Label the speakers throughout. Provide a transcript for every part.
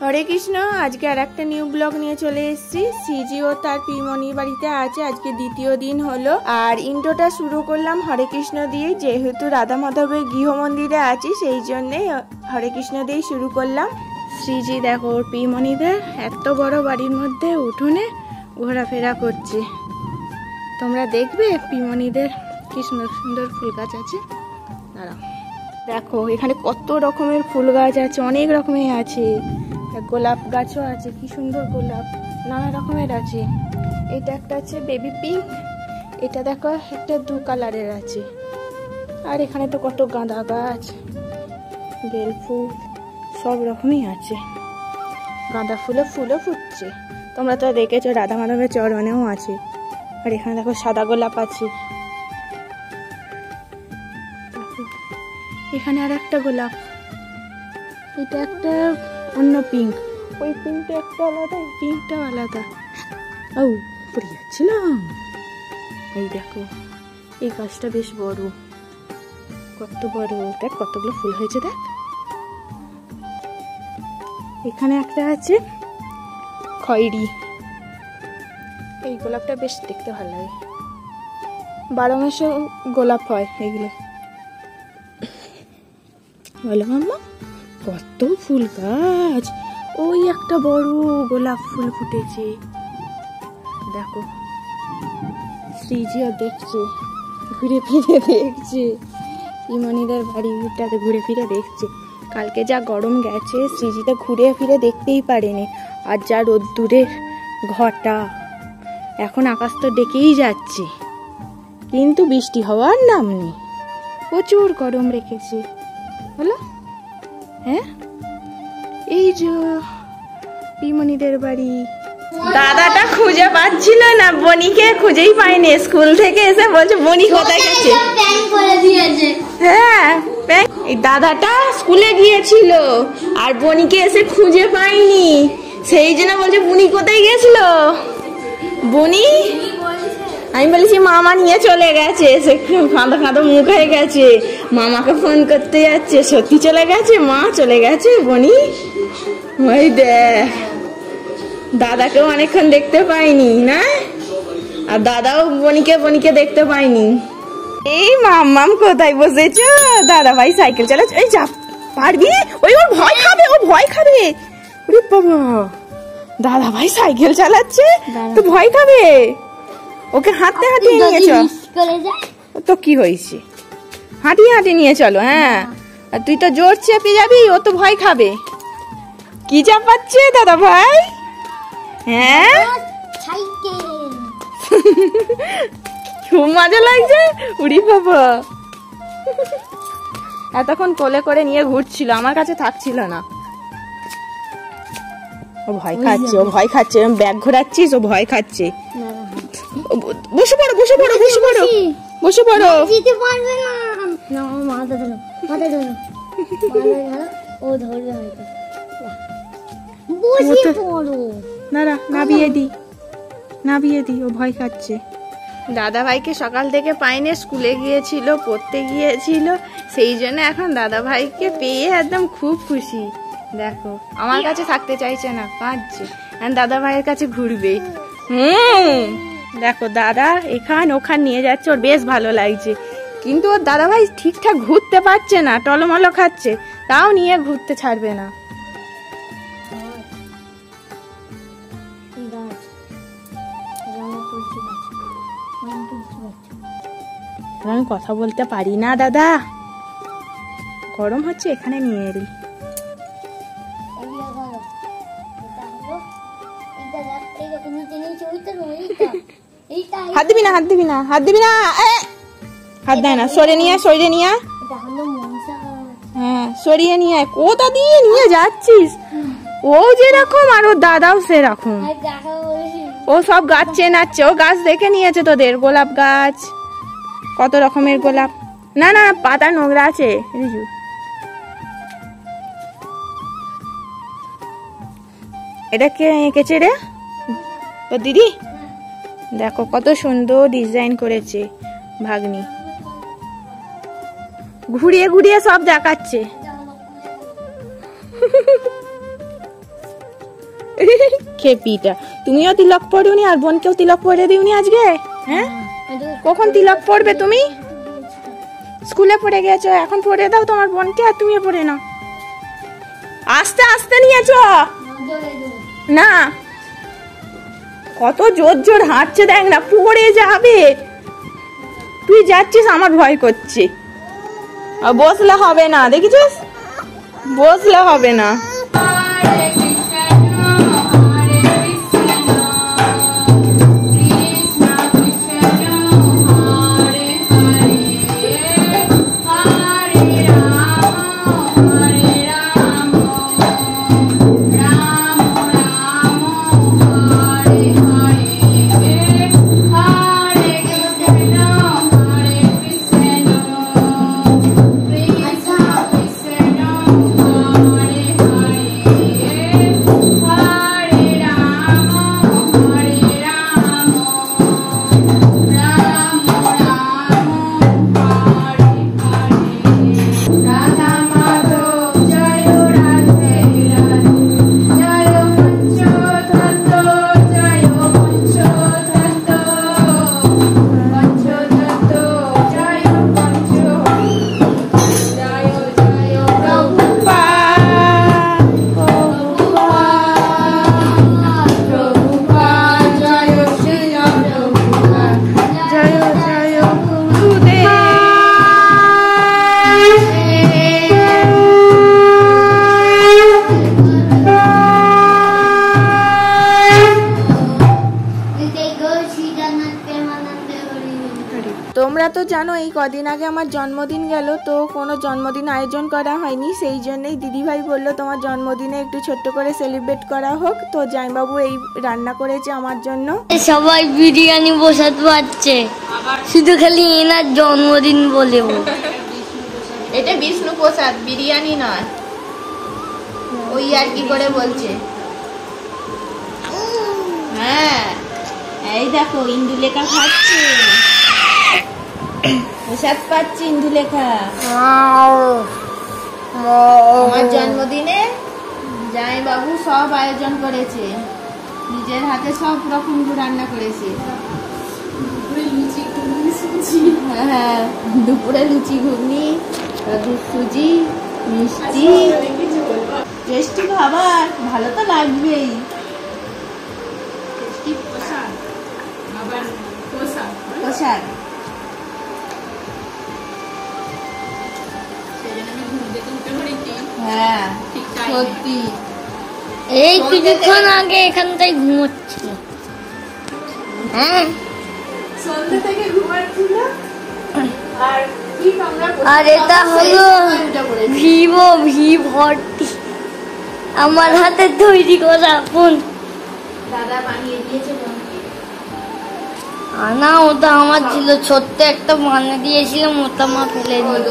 Speaker 1: হরে কৃষ্ণ। আজকে আর একটা new blog নিয়ে চলে এসেছি। সিজি ও তার পিমনির বাড়িতে আছে, আজকে দ্বিতীয় দিন হলো। আর ইন্ট্রোটা শুরু করলাম হরে কৃষ্ণ দিয়ে, যেহেতু রাধা মাধবের গৃহ মন্দিরে আছি সেই জন্যে হরে কৃষ্ণ দিয়েই শুরু করলাম। শ্রীজি দেখো ওর পিমনিদের এত বড় বাড়ির মধ্যে উঠোনে ঘোরাফেরা করছে। তোমরা দেখবে পিমনিদের কি সুন্দর সুন্দর ফুল গাছ আছে। দাঁড়াও, দেখো এখানে কত রকমের ফুল গাছ আছে, অনেক রকমের আছে। গোলাপ গাছও আছে, কি সুন্দর গোলাপ, নানা রকমের আছে। এটা একটা আছে বেবি পিঙ্ক, এটা দেখো একটা দু কালারের আছে। আর এখানে তো কত গাঁদা গাছ, বেল ফুল, সব রকমই আছে। গাঁদা ফুলে ফুলও ফুটছে, তোমরা তো দেখেছো রাধা মাধবের চরণেও আছে। আর এখানে দেখো সাদা গোলাপ আছে, এখানে আর একটা গোলাপ, এটা একটা অন্য পিঙ্ক, ওই পিঙ্কটা একটা আলাদা, এই পিঙ্কটাও আলাদা। ও পড়ে যাচ্ছিলাম। এই দেখো এই গাছটা বেশ বড়, কত বড়, দেখ কতগুলো ফুল হয়েছে দেখ। এখানে একটা আছে খয়েরি, এই গোলাপটা বেশ দেখতে ভালো লাগে, 12 মাসে গোলাপ হয় এইগুলো। বলো মাম্মা কত ফুল গাছ, ওই একটা বড় গোলাপ ফুল ফুটেছে দেখো। শ্রীজিও দেখছে, ঘুরে ফিরে দেখছে, ইমনিদের বাড়িটাতে ঘুরে ফিরে দেখছে। কালকে যা গরম গেছে শ্রীজি তো ঘুরে ফিরে দেখতেই পারেনি। আর যা রোদ্দুরের ঘটা, এখন আকাশ তো ডেকেই যাচ্ছে কিন্তু বৃষ্টি হওয়ার নাম নেই, প্রচুর গরম রেখেছে। হলো হ্যাঁ, এই যে পিমনিদের বাড়ি। দাদাটা খুঁজে পাচ্ছিল না, বনিকে খুঁজেই পাইনি। স্কুল থেকে এসে বলছে বনি কোথায় গেছে। হ্যাঁ, এই দাদাটা স্কুলে গিয়েছিল আর বনিকে এসে খুঁজে পাইনি, সেই জন্য বলছে বনি কোথায় গেছিল। বনি, আমি বলেছি মামা নিয়ে চলে গেছে, সে কাঁদো কাঁদো মুখ হয়ে গেছে, মামাকে ফোন করতে যাচ্ছে, সত্যি চলে গেছে, মা চলে গেছে বনি। ওই দেখ, দাদাকেও অনেকক্ষণ দেখতে পাইনি না, আর দাদাও বনিকে দেখতে পাইনি। এই মাম্মাম কোথায় বসেছো? দাদা ভাই সাইকেল চালাচ্ছে, এই যা পারবি, ওই ওর ভয় খাবে, ও ভয় খাবে। ওরে বাবা, দাদা ভাই সাইকেল চালাচ্ছে তো ভয় খাবে, ওকে হাঁটতে হাঁটিয়ে নিয়ে চল। তো কি হয়েছে, হাঁটিয়ে হাঁটিয়ে নিয়ে চলো। হ্যাঁ, আর তুই তো জোর চেপে যাবি, ও তো ভয় খাবে। কি চাপাচ্ছে দাদা ভাই? হ্যাঁ, খুব মজা লাগছে। উড়ি বাবা, এতক্ষণ কোলে করে নিয়ে ঘুরছিল, আমার কাছে থাকছিল না। ও ভয় খাচ্ছে, ও ভয় খাচ্ছে, ব্যাগ ঘোরাচ্ছিস, ও ভয় খাচ্ছে। বসে পড়ো, বসে পড়ো, বসে পড়ো, বসে পড়ো। যেতে পারবে না, না মাথা ধরো, মাথা ধরো, ও ধরবে হয়তো। বসে পড়ো, না নাবিয়ে দি, নাবিয়ে দি, ও ভয় খাচ্ছে। দাদা ভাইকে সকাল থেকে পাইনি, স্কুলে গিয়েছিল, পড়তে গিয়েছিল, সেই জন্য এখন দাদা ভাইকে পেয়ে একদম খুব খুশি। দেখো আমার কাছে থাকতে চাইছে না, কাঁদছে, দাদা ভাইয়ের কাছে ঘুরবে। দেখো দাদা এখান ওখান নিয়ে যাচ্ছে, ওর বেশ ভালো লাগছে। কিন্তু ওর দাদা ভাই ঠিকঠাক ঘুরতে পারছে না, টলমলো খাচ্ছে, তাও নিয়ে ঘুরতে ছাড়বে না। আমি কথা বলতে পারি না দাদা, গরম হচ্ছে, এখানে নিয়ে এলি। হাত দিবি না, হাত দিবি না, হাত দিবি না, হাত দেয় না, সরে নিয়ে, সরিয়ে নিয়ে। হ্যাঁ, সরিয়ে নিয়ে, কোথা দিয়ে নিয়ে যাচ্ছিস? ও যেরকম আর ওর দাদাও সেরকম, ও সব গাছ চেনাচ্ছে, ও গাছ দেখে নিয়েছে তোদের, গোলাপ গাছ, কত রকমের গোলাপ। না না, পাতা নোংরা আছে রিজু। এটা কে এঁকেছে রে? তো দিদি দেখো কত সুন্দর ডিজাইন করেছে ভাগ্নি, ঘুরিয়ে ঘুরিয়ে সব দেখাচ্ছে। খেপিটা, তুমিও তিলক পড়ুনি আর বোনকেও তিলক পরে দিওনি আজকে? হ্যাঁ, কখন তিলক পড়বে তুমি? স্কুলে পড়ে গেছো, এখন পড়ে দাও তোমার বোনকে আর তুমিও পড়ে নাও। আস্তে আস্তে নিয়েছো না, কত জোর জোর হাঁটছে দেখ না, পড়ে যাবে। তুই যাচ্ছিস, আমার ভয় করছে। বসলে হবে না, দেখিছিস, বসলে হবে না। তোমরা তো জানো এই কদিন আগে আমার জন্মদিন গেল, তো কোনো জন্মদিন আয়োজন করা হয়নি, সেই জন্যই দিদিভাই বললো তোমার জন্মদিনে একটু ছোট্ট করে সেলিব্রেট করা হোক। তো জামাইবাবু এই রান্না করেছে আমার জন্য।
Speaker 2: সবাই বিরিয়ানি বসাতে পারছে, শুধু খালি এনার জন্মদিন বলে।
Speaker 1: এটা বিষ্ণু প্রসাদ, বিরিয়ানি নয়, ওই আর কি করে বলছে। হ্যাঁ, এই দেখো ইন্দুলেখা খাচ্ছে, প্রসাদ পাচ্ছি ইন্দুলেখা। আমার জন্মদিনে জামাইবাবু সব আয়োজন করেছে, নিজের হাতে সব রকম রান্না করেছে। হ্যাঁ, দুপুরে লুচি ঘুগনি, দুধ সুজি, মিষ্টি, টেস্টি খাবার, ভালো তো লাগবেই। প্রসাদ হ্যাঁ সত্যি,
Speaker 2: এই কিছুক্ষণ আগে এখানটাই ঘুমোচ্ছিল। হ্যাঁ,
Speaker 1: সন্ধ্যা থেকে ঘুমাচ্ছিল।
Speaker 2: আর এটা হলো ভিভো V40, আমার হাতে তৈরি করা ফোন।
Speaker 1: দাদা বানিয়ে দিয়েছে
Speaker 2: না, ওটা আমার ছিল, ছোট্ট একটা বানিয়ে দিয়েছিলাম, ওটা মা ফেলে দিল।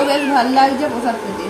Speaker 1: বেশ ভালো লাগছে প্রসাদ খেতে।